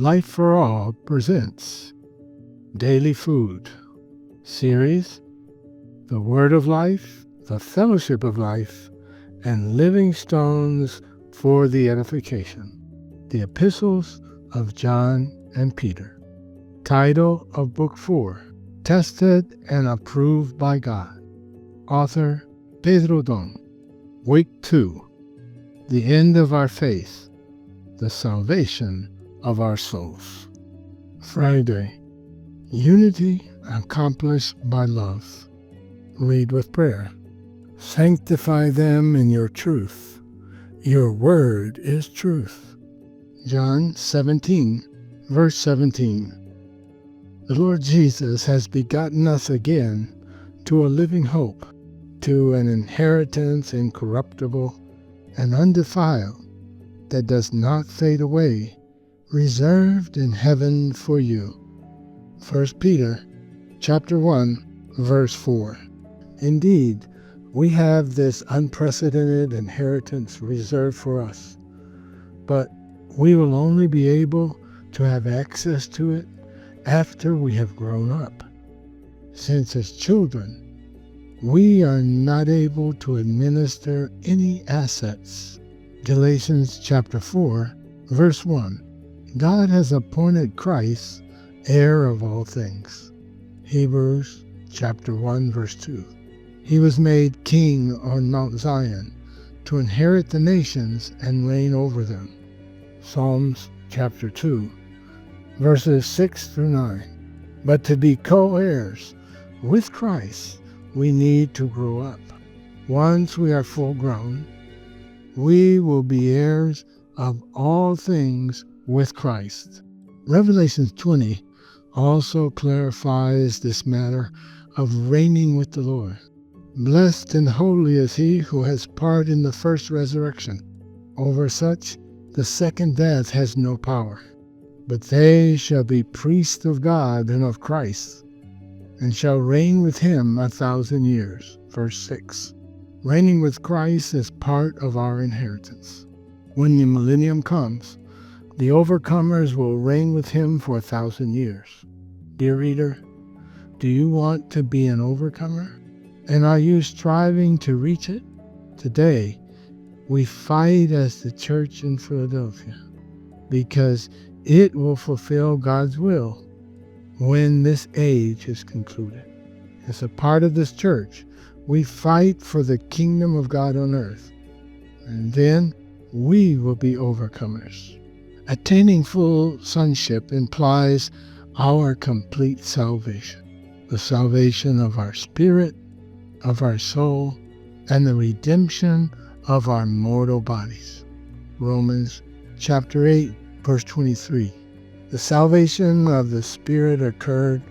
Life for All presents Daily Food series, The Word of Life, the Fellowship of Life, and Living Stones for the Edification. The Epistles of John and Peter. Title of Book 4, Tested and Approved by God. Author Pedro. Week 2, The End of Our Faith, the Salvation of our souls. Friday, Unity accomplished by love. Read with prayer. Sanctify them in your truth. Your word is truth. John 17, verse 17. The Lord Jesus has begotten us again to a living hope, to an inheritance incorruptible and undefiled, that does not fade away, reserved in heaven for you. 1 Peter chapter 1, verse 4. Indeed, we have this unprecedented inheritance reserved for us, but we will only be able to have access to it after we have grown up. Since as children, we are not able to administer any assets. Galatians chapter 4, verse 1. God has appointed Christ heir of all things. Hebrews chapter 1, verse 2. He was made king on Mount Zion to inherit the nations and reign over them. Psalms chapter 2, verses 6 through 9. But to be co-heirs with Christ, we need to grow up. Once we are full grown, we will be heirs of all things with Christ. Revelation 20 also clarifies this matter of reigning with the Lord. Blessed and holy is he who has part in the first resurrection. Over such, the second death has no power. But they shall be priests of God and of Christ, and shall reign with him 1,000 years. Verse 6. Reigning with Christ is part of our inheritance. When the millennium comes, the overcomers will reign with him for 1,000 years. Dear reader, do you want to be an overcomer? And are you striving to reach it? Today, we fight as the church in Philadelphia, because it will fulfill God's will when this age is concluded. As a part of this church, we fight for the kingdom of God on earth, and then we will be overcomers. Attaining full sonship implies our complete salvation, the salvation of our spirit, of our soul, and the redemption of our mortal bodies. Romans chapter 8, verse 23. The salvation of the Spirit occurred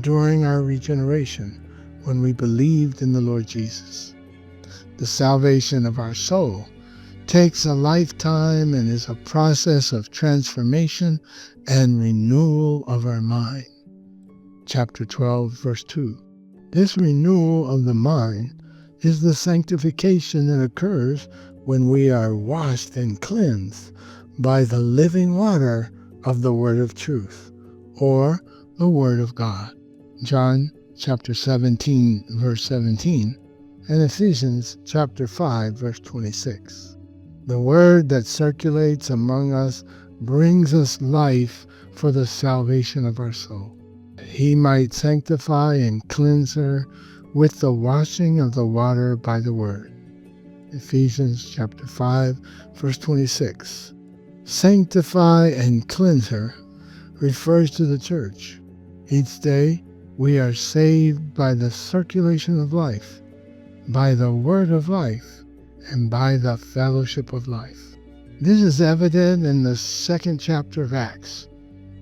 during our regeneration when we believed in the Lord Jesus. The salvation of our soul takes a lifetime and is a process of transformation and renewal of our mind. Chapter 12, verse 2. This renewal of the mind is the sanctification that occurs when we are washed and cleansed by the living water of the Word of Truth, or the Word of God. John chapter 17, verse 17, and Ephesians chapter 5, verse 26. The Word that circulates among us brings us life for the salvation of our soul. He might sanctify and cleanse her with the washing of the water by the Word. Ephesians chapter 5, verse 26. Sanctify and cleanse her refers to the church. Each day, we are saved by the circulation of life, by the word of life, and by the fellowship of life. This is evident in the 2nd chapter of Acts,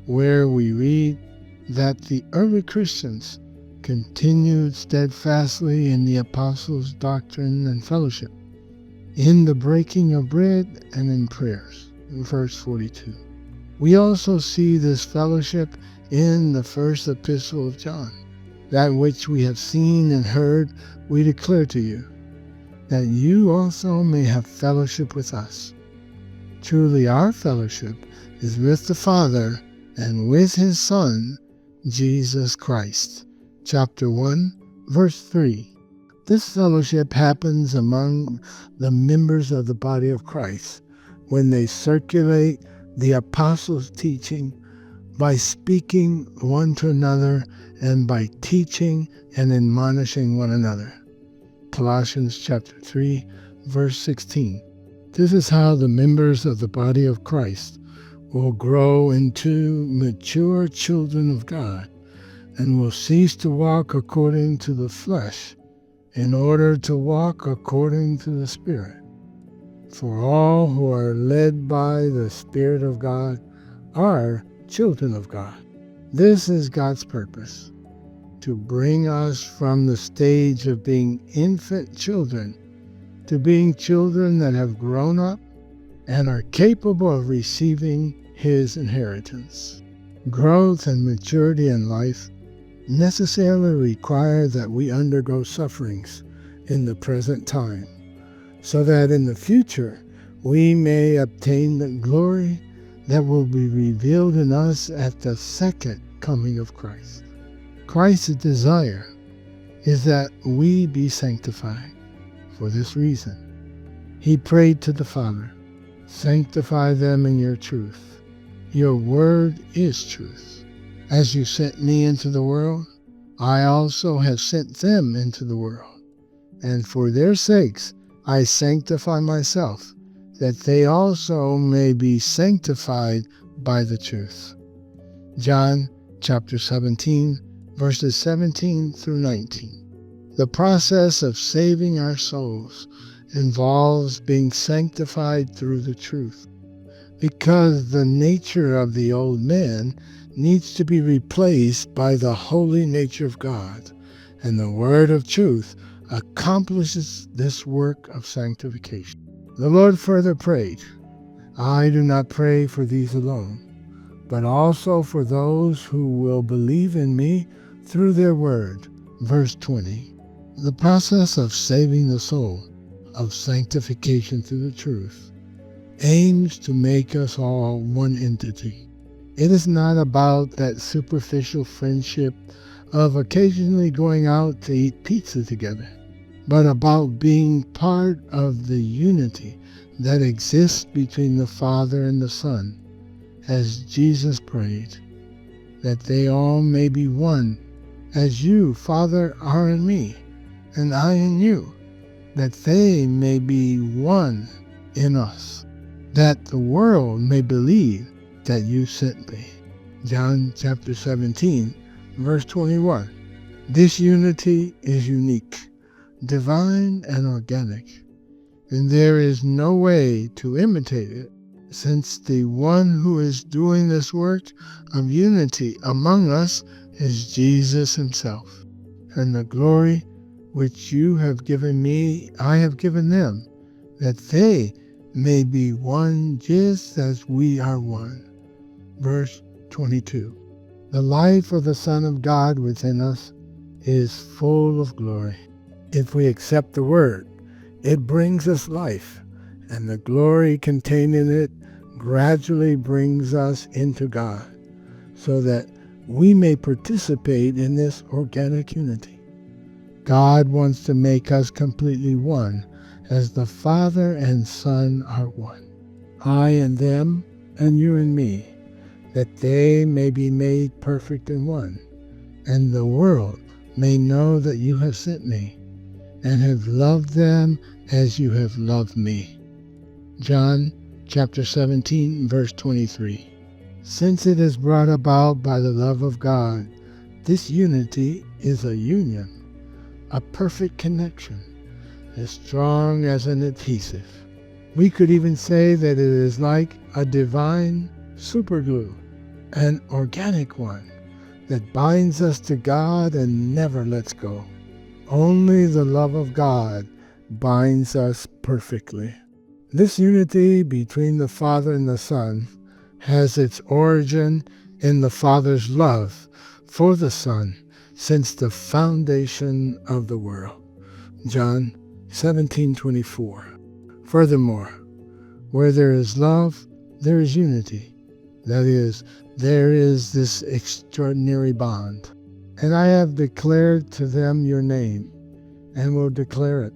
where we read that the early Christians continued steadfastly in the apostles' doctrine and fellowship, in the breaking of bread and in prayers. In verse 42. We also see this fellowship in the first epistle of John. That which we have seen and heard, we declare to you, that you also may have fellowship with us. Truly our fellowship is with the Father and with his Son, Jesus Christ. Chapter 1, verse 3. This fellowship happens among the members of the body of Christ when they circulate the apostles' teaching by speaking one to another and by teaching and admonishing one another. Colossians chapter 3, verse 16. This is how the members of the body of Christ will grow into mature children of God and will cease to walk according to the flesh in order to walk according to the Spirit. For all who are led by the Spirit of God are children of God. This is God's purpose, to bring us from the stage of being infant children to being children that have grown up and are capable of receiving His inheritance. Growth and maturity in life necessarily require that we undergo sufferings in the present time, so that in the future we may obtain the glory that will be revealed in us at the second coming of Christ. Christ's desire is that we be sanctified. For this reason, he prayed to the Father, "Sanctify them in your truth. Your word is truth. As you sent me into the world, I also have sent them into the world. And for their sakes I sanctify myself, that they also may be sanctified by the truth." John chapter 17, verses 17 through 19. The process of saving our souls involves being sanctified through the truth, because the nature of the old man needs to be replaced by the holy nature of God, and the word of truth accomplishes this work of sanctification. The Lord further prayed, "I do not pray for these alone, but also for those who will believe in me through their word." Verse 20. The process of saving the soul, of sanctification through the truth, aims to make us all one entity. It is not about that superficial friendship of occasionally going out to eat pizza together, but about being part of the unity that exists between the Father and the Son, as Jesus prayed, that they all may be one, as you, Father, are in me, and I in you, that they may be one in us, that the world may believe that you sent me. John chapter 17, verse 21. This unity is unique, divine, and organic, and there is no way to imitate it, since the one who is doing this work of unity among us is Jesus himself. And the glory which you have given me, I have given them, that they may be one just as we are one. Verse 22. The life of the Son of God within us is full of glory. If we accept the Word, it brings us life, and the glory contained in it gradually brings us into God, so that we may participate in this organic unity. God wants to make us completely one, as the Father and Son are one. I and them, and you and me, that they may be made perfect in one, and the world may know that you have sent me, and have loved them as you have loved me. John chapter 17, verse 23. Since it is brought about by the love of God, this unity is a union, a perfect connection, as strong as an adhesive. We could even say that it is like a divine superglue, an organic one that binds us to God and never lets go. Only the love of God binds us perfectly. This unity between the Father and the Son has its origin in the Father's love for the Son since the foundation of the world. John 17:24. Furthermore, where there is love, there is unity. That is, there is this extraordinary bond. And I have declared to them your name, and will declare it,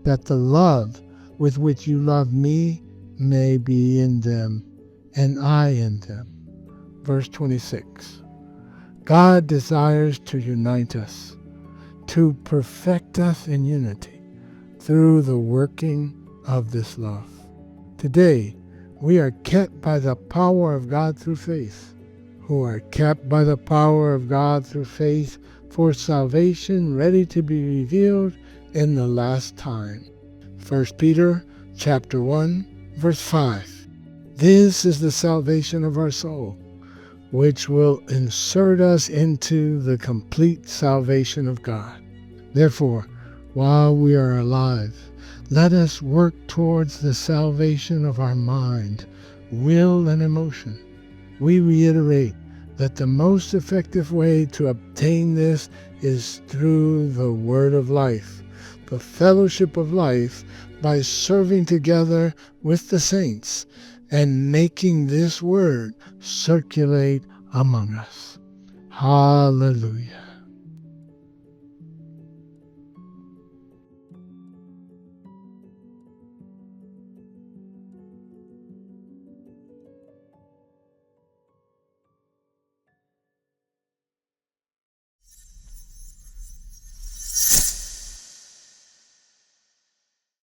that the love with which you love me may be in them, and I in them. Verse 26. God desires to unite us, to perfect us in unity through the working of this love. Today, we are kept by the power of God through faith, who are kept by the power of God through faith for salvation ready to be revealed in the last time. 1 Peter chapter 1, verse 5. This is the salvation of our soul, which will insert us into the complete salvation of God. Therefore, while we are alive, let us work towards the salvation of our mind, will, and emotion. We reiterate that the most effective way to obtain this is through the word of life, the fellowship of life, by serving together with the saints and making this word circulate among us. Hallelujah.